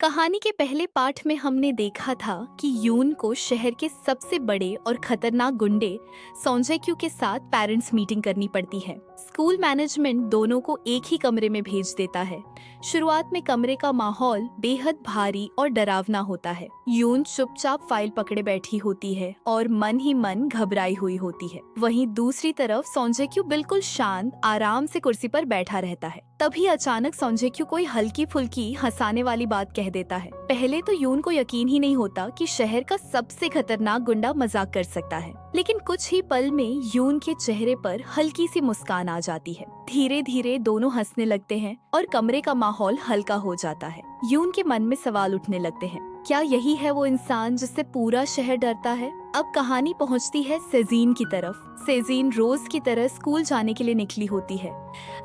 कहानी के पहले पाठ में हमने देखा था कि यून को शहर के सबसे बड़े और खतरनाक गुंडे सोंजेक्यू के साथ पेरेंट्स मीटिंग करनी पड़ती है। स्कूल मैनेजमेंट दोनों को एक ही कमरे में भेज देता है। शुरुआत में कमरे का माहौल बेहद भारी और डरावना होता है। यून चुपचाप फाइल पकड़े बैठी होती है और मन ही मन घबराई हुई होती है। वहीं दूसरी तरफ सोंजेक्यू बिल्कुल शांत आराम से कुर्सी पर बैठा रहता है। तभी अचानक सोंजेक्यू कोई हल्की फुल्की हंसाने वाली बात कह देता है। पहले तो यून को यकीन ही नहीं होता कि शहर का सबसे खतरनाक गुंडा मजाक कर सकता है, लेकिन कुछ ही पल में यून के चेहरे पर हल्की सी मुस्कान आ जाती है। धीरे धीरे दोनों हंसने लगते हैं और कमरे का माहौल हल्का हो जाता है। यून के मन में सवाल उठने लगते हैं, क्या यही है वो इंसान जिससे पूरा शहर डरता है? अब कहानी पहुंचती है सेजीन की तरफ। सेजीन रोज की तरह स्कूल जाने के लिए निकली होती है।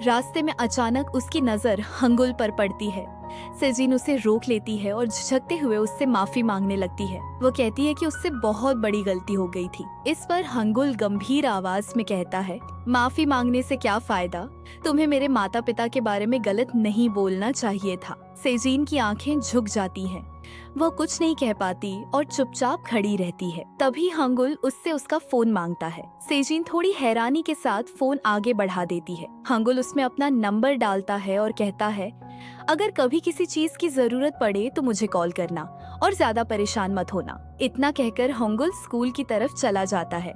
रास्ते में अचानक उसकी नजर हंगुल पर पड़ती है। सेजीन उसे रोक लेती है और झिझकते हुए उससे माफी मांगने लगती है। वो कहती है कि उससे बहुत बड़ी गलती हो गई थी। इस पर हंगुल गंभीर आवाज में कहता है, माफी मांगने से क्या फायदा? तुम्हें मेरे माता पिता के बारे में गलत नहीं बोलना चाहिए था। सेजीन की आंखें झुक जाती हैं। वह कुछ नहीं कह पाती और चुपचाप खड़ी रहती है। तभी हंगुल उससे उसका फोन मांगता है। सेजीन थोड़ी हैरानी के साथ फोन आगे बढ़ा देती है। हंगुल उसमें अपना नंबर डालता है और कहता है, अगर कभी किसी चीज की जरूरत पड़े तो मुझे कॉल करना और ज्यादा परेशान मत होना। इतना कहकर हंगुल स्कूल की तरफ चला जाता है।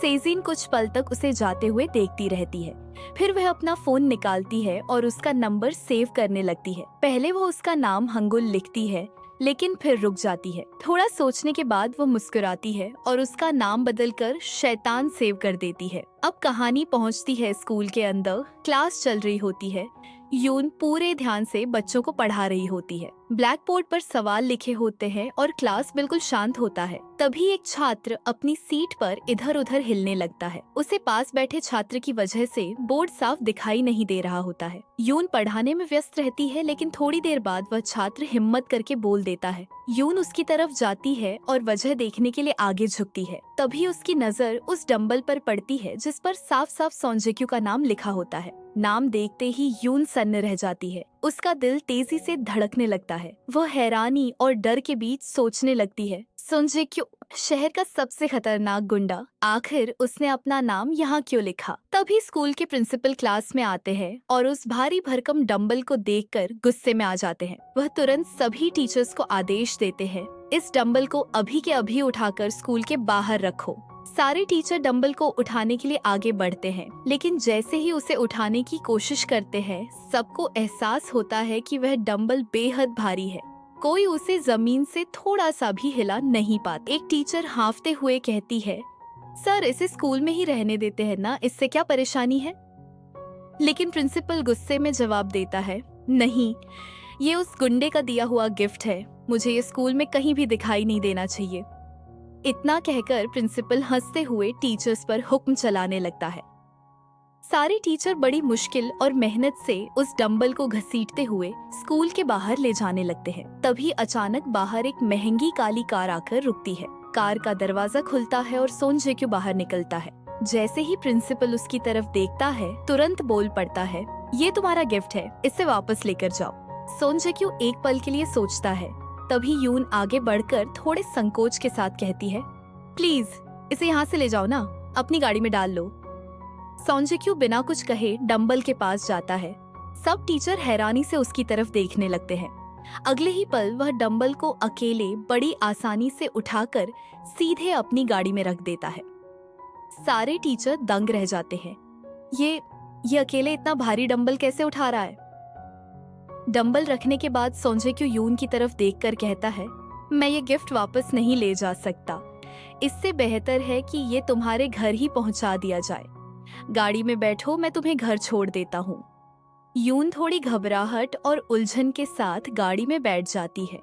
सेजीन कुछ पल तक उसे जाते हुए देखती रहती है। फिर वह अपना फोन निकालती है और उसका नंबर सेव करने लगती है। पहले वो उसका नाम हंगुल लिखती है, लेकिन फिर रुक जाती है। थोड़ा सोचने के बाद वो मुस्कुराती है और उसका नाम बदलकर शैतान सेव कर देती है। अब कहानी पहुंचती है स्कूल के अंदर। क्लास चल रही होती है। यून पूरे ध्यान से बच्चों को पढ़ा रही होती है। ब्लैक बोर्ड पर सवाल लिखे होते हैं और क्लास बिल्कुल शांत होता है। तभी एक छात्र अपनी सीट पर इधर उधर हिलने लगता है। उसे पास बैठे छात्र की वजह से बोर्ड साफ दिखाई नहीं दे रहा होता है। यून पढ़ाने में व्यस्त रहती है, लेकिन थोड़ी देर बाद वह छात्र हिम्मत करके बोल देता है। यून उसकी तरफ जाती है और वजह देखने के लिए आगे झुकती है। तभी उसकी नजर उस डंबल पर पड़ती है जिस पर साफ साफ सोंजेक्यू का नाम लिखा होता है। नाम देखते ही यून सन्न रह जाती है। उसका दिल तेजी से धड़कने लगता है। वह हैरानी और डर के बीच सोचने लगती है, सोंजेक्यू, शहर का सबसे खतरनाक गुंडा, आखिर उसने अपना नाम यहाँ क्यों लिखा? तभी स्कूल के प्रिंसिपल क्लास में आते हैं और उस भारी भरकम डंबल को देखकर गुस्से में आ जाते हैं। वह तुरंत सभी टीचर्स को आदेश देते हैं, इस डंबल को अभी के अभी उठाकर स्कूल के बाहर रखो। सारे टीचर डंबल को उठाने के लिए आगे बढ़ते हैं, लेकिन जैसे ही उसे उठाने की कोशिश करते हैं, सबको एहसास होता है कि वह डंबल बेहद भारी है। कोई उसे जमीन से थोड़ा सा भी हिला नहीं पाता। एक टीचर हांफते हुए कहती है, सर इसे स्कूल में ही रहने देते हैं ना, इससे क्या परेशानी है? लेकिन प्रिंसिपल गुस्से में जवाब देता है, नहीं, ये उस गुंडे का दिया हुआ गिफ्ट है। मुझे ये स्कूल में कहीं भी दिखाई नहीं देना चाहिए। इतना कहकर प्रिंसिपल हंसते हुए टीचर्स पर हुक्म चलाने लगता है। सारे टीचर बड़ी मुश्किल और मेहनत से उस डंबल को घसीटते हुए स्कूल के बाहर ले जाने लगते हैं। तभी अचानक बाहर एक महंगी काली कार आकर रुकती है। कार का दरवाजा खुलता है और सोंजेक्यू बाहर निकलता है। जैसे ही प्रिंसिपल उसकी तरफ देखता है, तुरंत बोल पड़ता है, ये तुम्हारा गिफ्ट है, इसे वापस लेकर जाओ। सोंजेक्यू एक पल के लिए सोचता है। तभी यून आगे बढ़कर थोड़े संकोच के साथ कहती है, प्लीज इसे यहाँ से ले जाओ ना, अपनी गाड़ी में डाल लो। सोंजेक्यू बिना कुछ कहे डंबल के पास जाता है। सब टीचर हैरानी से उसकी तरफ देखने लगते हैं। अगले ही पल वह डंबल को अकेले बड़ी आसानी से उठाकर सीधे अपनी गाड़ी में रख देता है। सारे टीचर दंग रह जाते हैं। ये अकेले इतना भारी डंबल कैसे उठा रहा है? डंबल रखने के बाद सोंजेक्यू यून की तरफ देखकर कहता है, मैं ये गिफ्ट वापस नहीं ले जा सकता। इससे बेहतर है कि ये तुम्हारे घर ही पहुंचा दिया जाए। गाड़ी में बैठो, मैं तुम्हें घर छोड़ देता हूँ। यून थोड़ी घबराहट और उलझन के साथ गाड़ी में बैठ जाती है।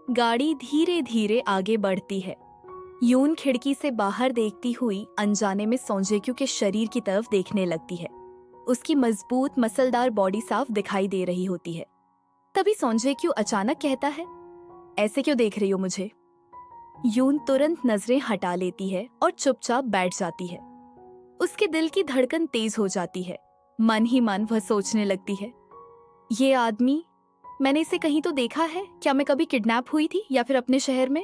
गाड़ी धीरे धीरे आगे बढ़ती है। यून खिड़की से बाहर देखती हुई अनजाने में सोंजेक्यू के शरीर की तरफ देखने लगती है। उसकी मजबूत मसलदार बॉडी साफ दिखाई दे रही होती है। तभी सोंजेक्यू अचानक कहता है, ऐसे क्यों देख रही हो मुझे? यून तुरंत नजरें हटा लेती है और चुपचाप बैठ जाती है। उसके दिल की धड़कन तेज हो जाती है। मन ही मन वह सोचने लगती है, ये आदमी मैंने इसे कहीं तो देखा है, क्या मैं कभी किडनैप हुई थी या फिर अपने शहर में?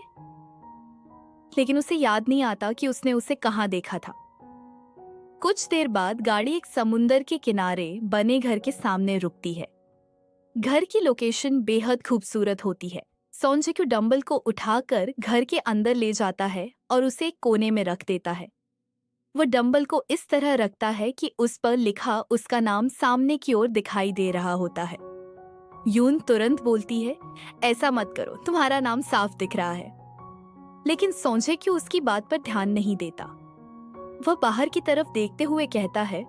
लेकिन उसे याद नहीं आता कि उसने उसे कहाँ देखा था। कुछ देर बाद गाड़ी एक समुंदर के किनारे बने घर के सामने रुकती है। घर की लोकेशन बेहद खूबसूरत होती है। सोनजेक्यू डंबल को उठाकर घर के अंदर ले जाता है और उसे एक कोने में रख देता है। वह डंबल को इस तरह रखता है कि उस पर लिखा उसका नाम सामने की ओर दिखाई दे रहा होता है। यून तुरंत बोलती है, ऐसा मत करो, तुम्हारा नाम साफ दिख रहा है। लेकिन सोनजेक्यू उसकी बात पर ध्यान नहीं देता। वह बाहर की तरफ देखते हुए कहता है,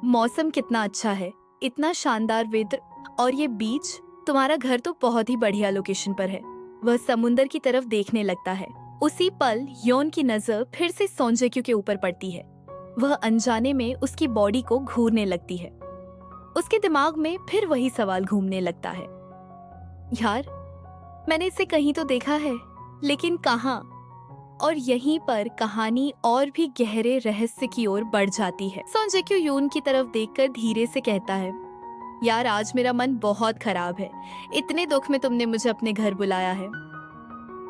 मौसम कितना अच्छा है, इतना शानदार वेदर, और ये बीच, तुम्हारा घर तो बहुत ही बढ़िया लोकेशन पर है। वह समुंदर की तरफ देखने लगता है। उसी पल योन की नजर फिर से सोनजेक्यू के ऊपर पड़ती है। वह अनजाने में उसकी बॉडी को घूरने लगती है। उसके दिमाग में फिर वही सवाल घूमने लगता है, यार मैंने इसे कहीं तो देखा है, लेकिन कहाँ? और यहीं पर कहानी और भी गहरे रहस्य की ओर बढ़ जाती है। सोनजेक्यू यून की तरफ देखकर धीरे से कहता है, यार आज मेरा मन बहुत खराब है। इतने दुख में तुमने मुझे अपने घर बुलाया है।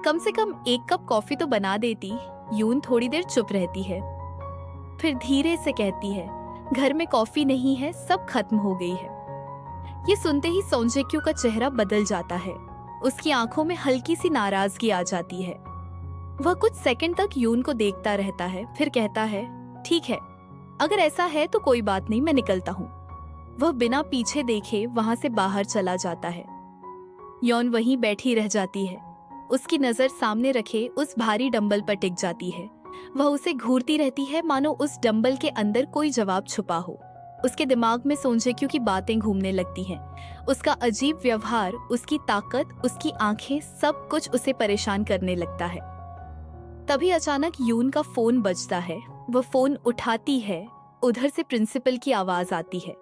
कम से कम एक कप कॉफी तो बना देती। यून थोड़ी देर चुप रहती है, फिर धीरे से कहती है, घर में कॉफी नहीं है, सब खत्म हो गई है। ये सुनते ही सोनजेक्यू का चेहरा बदल जाता है। उसकी आंखों में हल्की सी नाराजगी आ जाती है। वह कुछ सेकंड तक यून को देखता रहता है, फिर कहता है, ठीक है, अगर ऐसा है तो कोई बात नहीं, मैं निकलता हूँ। वह बिना पीछे देखे वहां से बाहर चला जाता है। योन वहीं बैठी रह जाती है। उसकी नजर सामने रखे उस भारी डंबल पर टिक जाती है। वह उसे घूरती रहती है, मानो उस डंबल के अंदर कोई जवाब छुपा हो। उसके दिमाग में सोनजेक्यू की बातें घूमने लगती हैं। उसका अजीब व्यवहार, उसकी ताकत, उसकी आंखें, सब कुछ उसे परेशान करने लगता है। तभी अचानक यून का फोन बजता है। वह फोन उठाती है। उधर से प्रिंसिपल की आवाज आती है,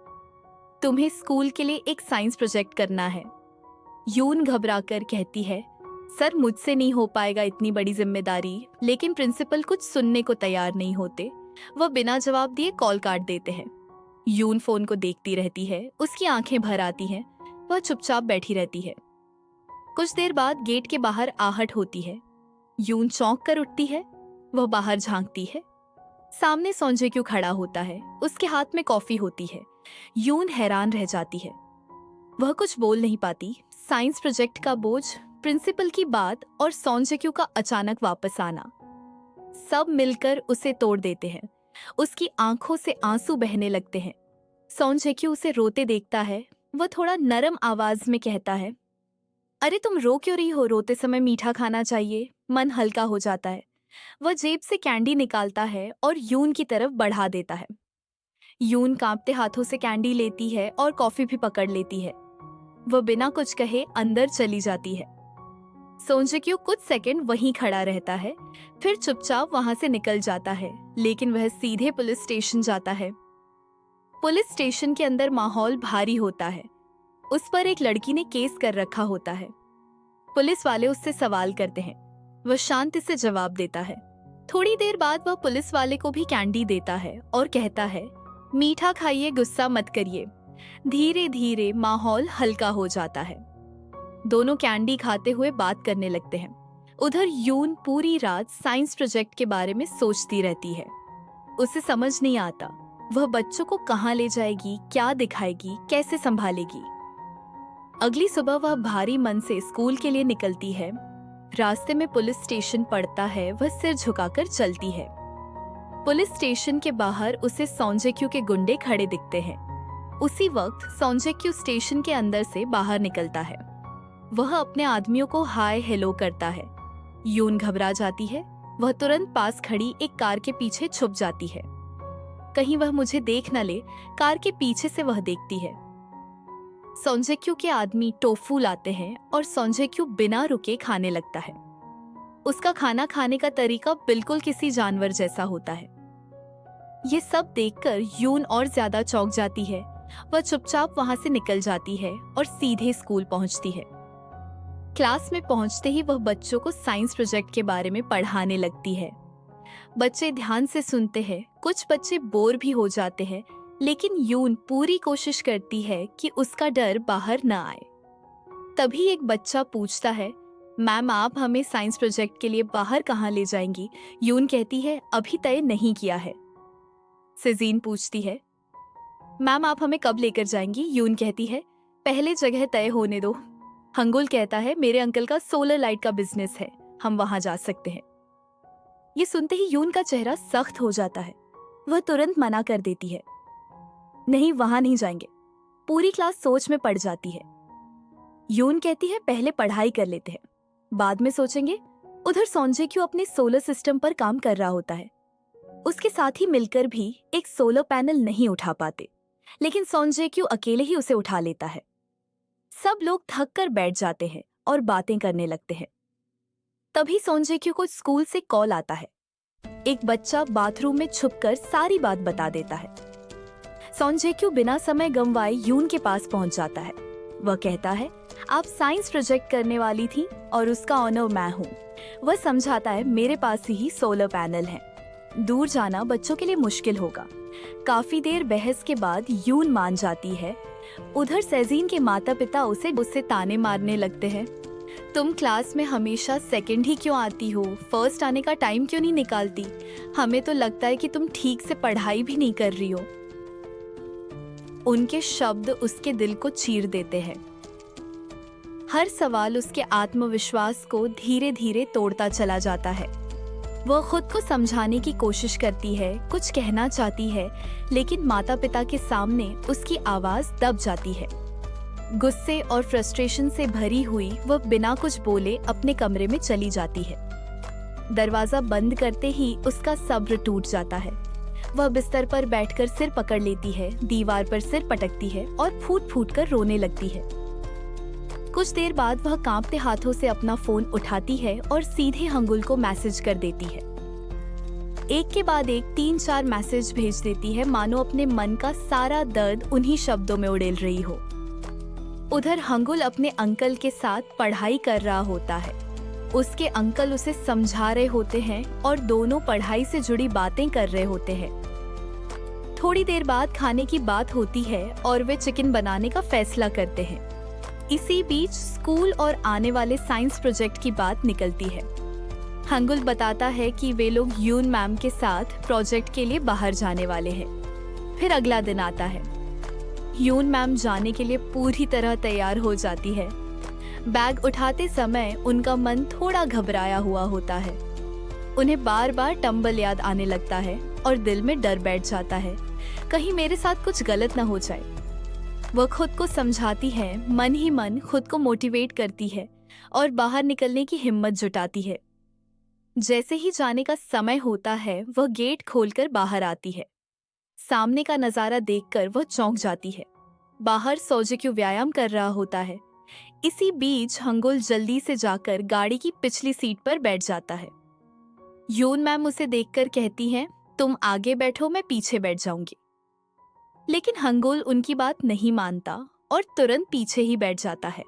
तुम्हें स्कूल के लिए एक साइंस प्रोजेक्ट करना है। यून घबराकर कहती है, सर मुझसे नहीं हो पाएगा इतनी बड़ी जिम्मेदारी। लेकिन प्रिंसिपल कुछ सुनने को तैयार नहीं होते। वह बिना जवाब दिए कॉल काट देते हैं। यून फोन को देखती रहती है। उसकी आंखें भर आती हैं। वह चुपचाप बैठी रहती है। कुछ देर बाद गेट के बाहर आहट होती है। यून चौंक कर उठती है। वह बाहर झांकती है। सामने सोनजेक्यू खड़ा होता है। उसके हाथ में कॉफी होती है। यून हैरान रह जाती है। वह कुछ बोल नहीं पाती। साइंस प्रोजेक्ट का बोझ, प्रिंसिपल की बात और सोनजेक्यू का अचानक वापस आना, सब मिलकर उसे तोड़ देते हैं। उसकी आंखों से आंसू बहने लगते हैं। सोनजेक्यू उसे रोते देखता है। वह थोड़ा नरम आवाज में कहता है, अरे तुम रो क्यों रही हो? रोते समय मीठा खाना चाहिए, मन हल्का हो जाता है। वह जेब से कैंडी निकालता है और यून की तरफ बढ़ा देता है। यून कांपते हाथों से कैंडी लेती है और कॉफी भी पकड़ लेती है। वह बिना कुछ कहे अंदर चली जाती है। सोनजेक्यू कुछ सेकंड वहीं खड़ा रहता है, फिर चुपचाप वहां से निकल जाता है। लेकिन वह सीधे पुलिस स्टेशन जाता है। पुलिस स्टेशन के अंदर माहौल भारी होता है। उस पर एक लड़की ने केस कर रखा होता है। पुलिस वाले उससे सवाल करते हैं। वह शांति से जवाब देता है। थोड़ी देर बाद वह पुलिस वाले को भी कैंडी देता है और कहता है, मीठा खाइए, गुस्सा मत करिए। धीरे धीरे माहौल हल्का हो जाता है। दोनों कैंडी खाते हुए बात करने लगते हैं। उधर यून पूरी रात साइंस प्रोजेक्ट के बारे में सोचती रहती है। उसे समझ नहीं आता वह बच्चों को कहाँ ले जाएगी, क्या दिखाएगी, कैसे संभालेगी। अगली सुबह वह भारी मन से स्कूल के लिए निकलती है। रास्ते में पुलिस स्टेशन पड़ता है। वह सिर झुकाकर चलती है। पुलिस स्टेशन के बाहर उसे सोनजेक्यू के गुंडे खड़े दिखते हैं। उसी वक्त सोनजेक्यू स्टेशन के अंदर से बाहर निकलता है। वह अपने आदमियों को हाय हेलो करता है। यून घबरा जाती है। वह तुरंत पास खड़ी एक कार के पीछे छुप जाती है। कहीं वह मुझे देख न ले, कार के पीछे से वह देखती है। सोनजेक्यू के आदमी टोफू लाते हैं और सोनजेक्यू बिना रुके खाने लगता है। उसका खाना खाने का तरीका बिल्कुल किसी जानवर जैसा होता है। ये सब देखकर यून और ज्यादा चौंक जाती है। वह चुपचाप वहां से निकल जाती है और सीधे स्कूल पहुंचती है। क्लास में पहुंचते ही वह बच्चों को साइंस प्रोजेक्ट के बारे में पढ़ाने लगती है। बच्चे ध्यान से सुनते हैं। कुछ बच्चे बोर भी हो जाते हैं, लेकिन यून पूरी कोशिश करती है कि उसका डर बाहर न आए। तभी एक बच्चा पूछता है, मैम आप हमें साइंस प्रोजेक्ट के लिए बाहर कहाँ ले जाएंगी? यून कहती है, अभी तय नहीं किया है। सेजीन पूछती है, मैम आप हमें कब लेकर जाएंगी? यून कहती है, पहले जगह तय होने दो। हंगुल कहता है, मेरे अंकल का सोलर लाइट का बिजनेस है, हम वहां जा सकते हैं। ये सुनते ही यून का चेहरा सख्त हो जाता है। वह तुरंत मना कर देती है, नहीं वहां नहीं जाएंगे। पूरी क्लास सोच में पड़ जाती है। यून कहती है, पहले पढ़ाई कर लेते हैं, बाद में सोचेंगे। उधर सॉन्जे क्यों अपने सोलर सिस्टम पर काम कर रहा होता है। उसके साथ ही मिलकर भी एक सोलर पैनल नहीं उठा पाते, लेकिन सॉन्जे क्यों अकेले ही उसे उठा लेता है। सब लोग थक कर बैठ जाते हैं और बातें करने लगते हैं। तभी सॉन्जे क्यों को स्कूल से कॉल आता है। एक बच्चा बाथरूम में छुपकर सारी बात बता देता है। सॉन्जे क्यों बिना समय गंवाए यून के पास पहुंच जाता है। वह कहता है, आप साइंस प्रोजेक्ट करने वाली थी और उसका ऑनर मैं हूँ। वह समझाता है, मेरे पास ही सोलर पैनल है, दूर जाना बच्चों के लिए मुश्किल होगा। काफी देर बहस के बाद यून मान जाती है। उधर सेजीन के माता पिता उसे ताने मारने लगते हैं, तुम क्लास में हमेशा सेकंड ही क्यों आती हो, फर्स्ट आने का टाइम क्यों नहीं निकालती? हमें तो लगता है कि तुम ठीक से पढ़ाई भी नहीं कर रही हो। उनके शब्द उसके दिल को चीर देते हैं। हर सवाल उसके आत्मविश्वास को धीरे धीरे तोड़ता चला जाता है। वह खुद को समझाने की कोशिश करती है, कुछ कहना चाहती है, लेकिन माता पिता के सामने उसकी आवाज दब जाती है। गुस्से और फ्रस्ट्रेशन से भरी हुई वह बिना कुछ बोले अपने कमरे में चली जाती है। दरवाजा बंद करते ही उसका सब्र टूट जाता है। वह बिस्तर पर बैठकर सिर पकड़ लेती है, दीवार पर सिर पटकती है और फूट फूट कर रोने लगती है। कुछ देर बाद वह कांपते हाथों से अपना फोन उठाती है और सीधे हंगुल को मैसेज कर देती है। एक के बाद एक 3-4 मैसेज भेज देती है, मानो अपने मन का सारा दर्द उन्हीं शब्दों में उड़ेल रही हो। उधर हंगुल अपने अंकल के साथ पढ़ाई कर रहा होता है। उसके अंकल उसे समझा रहे होते हैं और दोनों पढ़ाई से जुड़ी बातें कर रहे होते हैं। थोड़ी देर बाद खाने की बात होती है और वे चिकन बनाने का फैसला करते हैं। इसी बीच स्कूल और आने वाले साइंस प्रोजेक्ट की बात निकलती है। हंगुल बताता है कि वे लोग यून मैम के साथ प्रोजेक्ट के लिए बाहर जाने वाले हैं। फिर अगला दिन आता है। यून मैम जाने के लिए पूरी तरह तैयार हो जाती है। बैग उठाते समय उनका मन थोड़ा घबराया हुआ होता है। उन्हें बार बार टंबल याद आने लगता है और दिल में डर बैठ जाता है, कहीं मेरे साथ कुछ गलत न हो जाए। वह खुद को समझाती है, मन ही मन खुद को मोटिवेट करती है और बाहर निकलने की हिम्मत जुटाती है। जैसे ही जाने का समय होता है, वह गेट खोलकर बाहर आती है। सामने का नजारा देखकर वह चौंक जाती है। बाहर सॉन्जे क्यों व्यायाम कर रहा होता है। इसी बीच हंगुल जल्दी से जाकर गाड़ी की पिछली सीट पर बैठ जाता है। यून मैम उसे देखकर कहती हैं, तुम आगे बैठो, मैं पीछे बैठ जाऊंगी। लेकिन हंगुल उनकी बात नहीं मानता और तुरंत पीछे ही बैठ जाता है।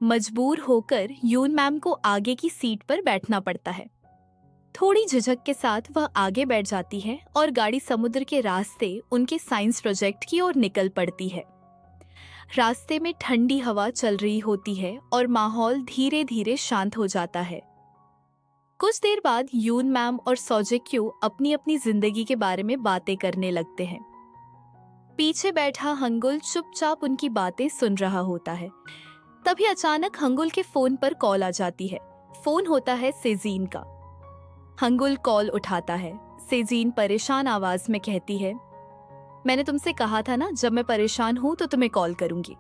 मजबूर होकर यून मैम को आगे की सीट पर बैठना पड़ता है। थोड़ी झिझक के साथ वह आगे बैठ जाती है और गाड़ी समुद्र के रास्ते उनके साइंस प्रोजेक्ट की ओर निकल पड़ती है। रास्ते में ठंडी हवा चल रही होती है और माहौल धीरे धीरे शांत हो जाता है। कुछ देर बाद यून मैम और सॉन्जे क्यों अपनी अपनी जिंदगी के बारे में बातें करने लगते हैं। पीछे बैठा हंगुल चुपचाप उनकी बातें सुन रहा होता है। तभी अचानक हंगुल के फोन पर कॉल आ जाती है। फोन होता है सेजीन का। हंगुल कॉल उठाता है। सेजीन परेशान आवाज में कहती है, मैंने तुमसे कहा था ना, जब मैं परेशान हूं तो तुम्हें कॉल करूंगी।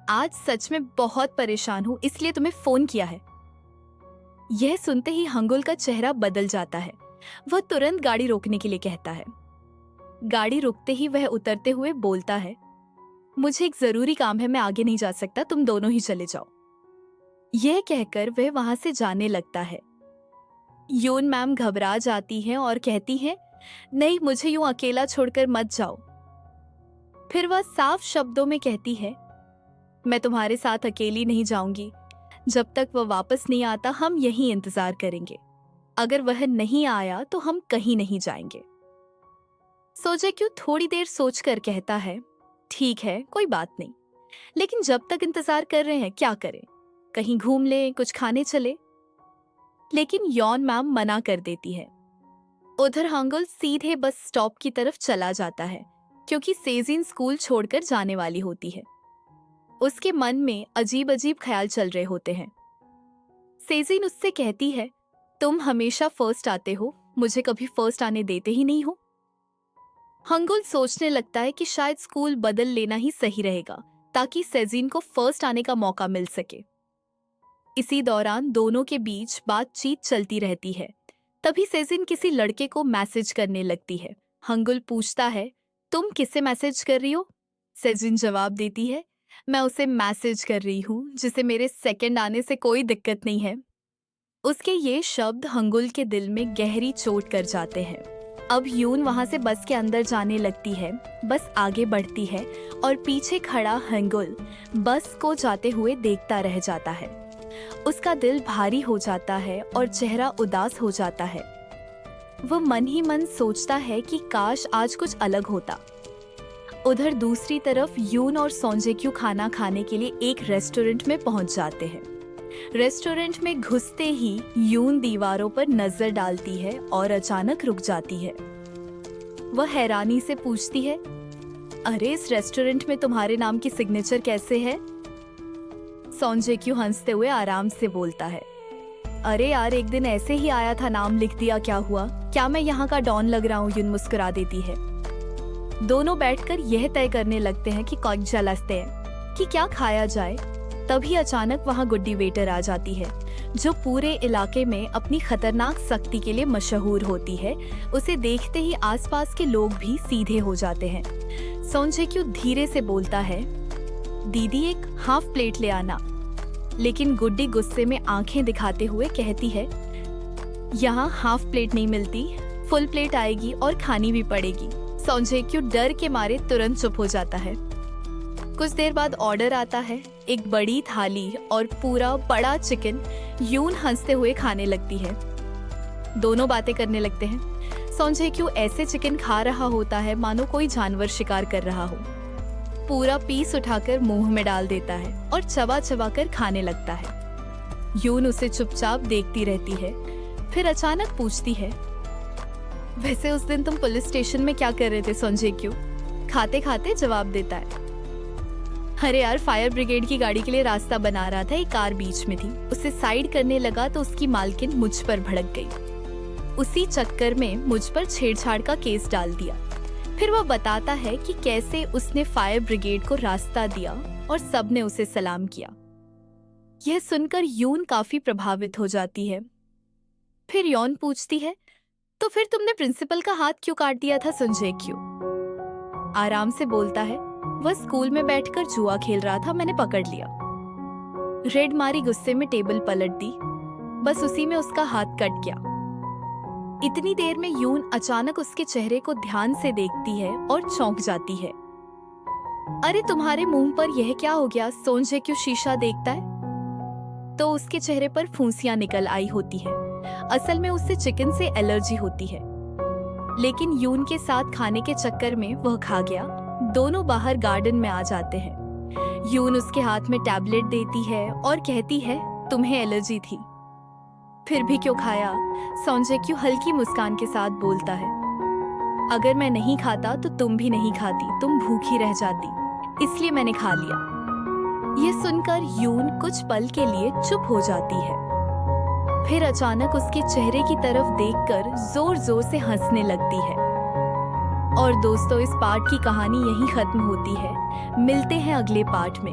आज सच में बहुत परेशान हूं, इसलिए तुम्हें फोन किया है। यह सुनते ही हंगुल का चेहरा बदल जाता है। वह तुरंत गाड़ी रोकने के लिए कहता है। गाड़ी रुकते ही वह उतरते हुए बोलता है, मुझे एक जरूरी काम है, मैं आगे नहीं जा सकता, तुम दोनों ही चले जाओ। यह कहकर वह वहां से जाने लगता है। यून मैम घबरा जाती हैं और कहती हैं, नहीं, मुझे यूं अकेला छोड़कर मत जाओ। फिर वह साफ शब्दों में कहती है, मैं तुम्हारे साथ अकेली नहीं जाऊंगी। जब तक वह वापस नहीं आता हम यहीं इंतजार करेंगे। अगर वह नहीं आया तो हम कहीं नहीं जाएंगे। सॉन्जे क्यों थोड़ी देर सोचकर कहता है, ठीक है, कोई बात नहीं, लेकिन जब तक इंतजार कर रहे हैं क्या करें? कहीं घूम लें, कुछ खाने चले। लेकिन यॉन मैम मना कर देती है। उधर हंगुल सीधे बस स्टॉप की तरफ चला जाता है क्योंकि सेजिन स्कूल छोड़कर जाने वाली होती है। उसके मन में अजीब अजीब ख्याल चल रहे होते हैं। सेजिन उससे कहती है, तुम हमेशा फर्स्ट आते हो, मुझे कभी फर्स्ट आने देते ही नहीं हो। हंगुल सोचने लगता है कि शायद स्कूल बदल लेना ही सही रहेगा ताकि सेजिन को फर्स्ट आने का मौका मिल सके। इसी दौरान दोनों के बीच बातचीत चलती रहती है। तभी सेजिन किसी लड़के को मैसेज करने लगती है। हंगुल पूछता है, तुम किसे मैसेज कर रही हो? सेजिन जवाब देती है, मैं उसे मैसेज कर रही हूँ जिसे मेरे सेकंड आने से कोई दिक्कत नहीं है। उसके ये शब्द हंगुल के दिल में गहरी चोट कर जाते हैं। अब यून वहां से बस के अंदर जाने लगती है। बस आगे बढ़ती है और पीछे खड़ा हंगुल बस को जाते हुए देखता रह जाता है। उसका दिल भारी हो जाता है और चेहरा उदास हो जाता है। वो मन ही मन सोचता है कि काश आज कुछ अलग होता। उधर दूसरी तरफ यून और सोंजेक्यू खाना खाने के लिए एक रेस्टोरेंट में पहुंच जाते हैं। रेस्टोरेंट में घुसते ही यून दीवारों पर नजर डालती है और अचानक रुक जाती है। वह हैरानी से पूछती है, अरे इस रेस्टोरेंट में तुम्हारे नाम की सिग्नेचर कैसे है? सोंजेक्यू हंसते हुए आराम से बोलता है, अरे यार एक दिन ऐसे ही आया था, नाम लिख दिया, क्या हुआ? क्या मैं यहाँ का डॉन लग रहा हूँ? यून मुस्कुरा देती है। दोनों बैठकर यह तय करने लगते हैं कि कौन जलाते हैं कि क्या खाया जाए। तभी अचानक वहाँ गुड्डी वेटर आ जाती है जो पूरे इलाके में अपनी खतरनाक सख्ती के लिए मशहूर होती है। उसे देखते ही आसपास के लोग भी सीधे हो जाते हैं। सोंजेक्यू धीरे से बोलता है, दीदी एक हाफ प्लेट ले आना। लेकिन गुड्डी गुस्से में आंखें दिखाते हुए कहती है, यहाँ हाफ प्लेट नहीं मिलती, फुल प्लेट आएगी और खानी भी पड़ेगी। सोंजेक्यू डर के मारे तुरंत चुप हो जाता है। कुछ देर बाद ऑर्डर आता है, एक बड़ी थाली और पूरा बड़ा चिकन। यून हंसते हुए खाने लगती है। दोनों बातें करने लगते हैं। सोंजेक्यू ऐसे चिकन खा रहा होता है मानो कोई जानवर शिकार कर रहा हो। पूरा पीस उठाकर मुंह में डाल देता है और चबा चबा कर खाने लगता है। यून उसे चुपचाप देखती रहती है। फिर अचानक पूछती है, वैसे उस दिन तुम पुलिस स्टेशन में क्या कर रहे थे? सोंजेक्यू खाते खाते जवाब देता है, अरे यार फायर ब्रिगेड की गाड़ी के लिए रास्ता बना रहा था, एक कार बीच में थी, उसे साइड करने लगा तो उसकी मालकिन मुझ पर भड़क गई। उसी चक्कर में मुझ पर छेड़छाड़ का केस डाल दिया। फिर वह बताता है कि कैसे उसने फायर ब्रिगेड को रास्ता दिया और सबने उसे सलाम किया। यह सुनकर यून काफी प्रभावित हो जाती है। फिर यौन पूछती है, तो फिर तुमने प्रिंसिपल का हाथ क्यों काट दिया था? सोंजेक्यू आराम से बोलता है, वह स्कूल में बैठकर जुआ खेल रहा था, मैंने पकड़ लिया। रेड मारी गुस्से में टेबल पलट दी, बस उसी में उसका हाथ कट गया। इतनी देर में यून अचानक उसके चेहरे को ध्यान से देखती है और चौंक जाती है। अरे तुम्हारे मुंह पर यह क्या हो गया? सोंजेक्यू शीशा देखता है तो उसके चेहरे पर फुंसियां निकल आई होती है। असल में उससे चिकन से एलर्जी होती है, लेकिन यून के साथ खाने के चक्कर में वह खा गया। दोनों बाहर गार्डन में आ जाते हैं। यून उसके हाथ में टैबलेट देती है और कहती है, तुम्हें एलर्जी थी, फिर भी क्यों खाया? सोंजेक्यू हल्की मुस्कान के साथ बोलता है, अगर मैं नहीं खाता तो तुम भी नहीं खाती, तुम भूखी रह जाती, इसलिए मैंने खा लिया। यह सुनकर यून कुछ पल के लिए चुप हो जाती है। फिर अचानक उसके चेहरे की तरफ देखकर जोर जोर से हंसने लगती है। और दोस्तों, इस पार्ट की कहानी यहीं खत्म होती है। मिलते हैं अगले पार्ट में।